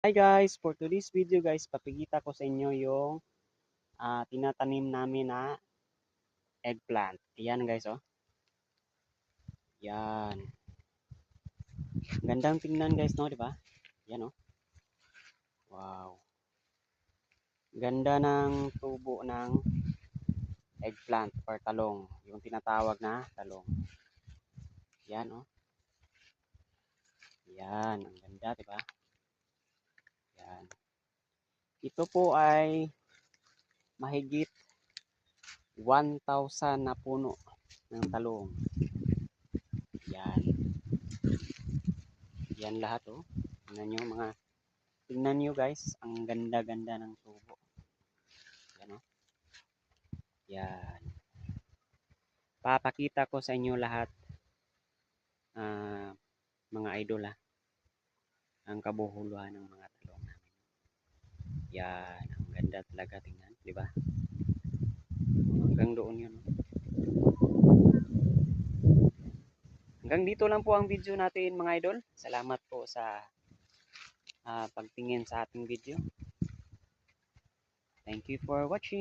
Hi guys, for today's video guys, papakita ko sa inyo yung tinatanim namin na eggplant. Ayan guys, oh. Yan. Gandang tingnan guys, no, di ba? Yan, oh. Wow. Ganda ng tubo ng eggplant or talong, yung tinatawag na talong. Yan, oh. Yan, ang ganda, di ba? Yan. Ito po ay mahigit 1,000 na puno ng talong. Yan. Yan lahat, oh. Tingnan nyo guys, ang ganda-ganda ng tubo. Yan, oh. Yan. Papakita ko sa inyo lahat, mga idol, ang kabuhuluhan ng mga talong namin. Yan, ang ganda talaga tingnan, di ba? Hanggang doon yun. Hanggang dito lang po ang video natin mga idol. Salamat po sa pagtingin sa ating video. Thank you for watching.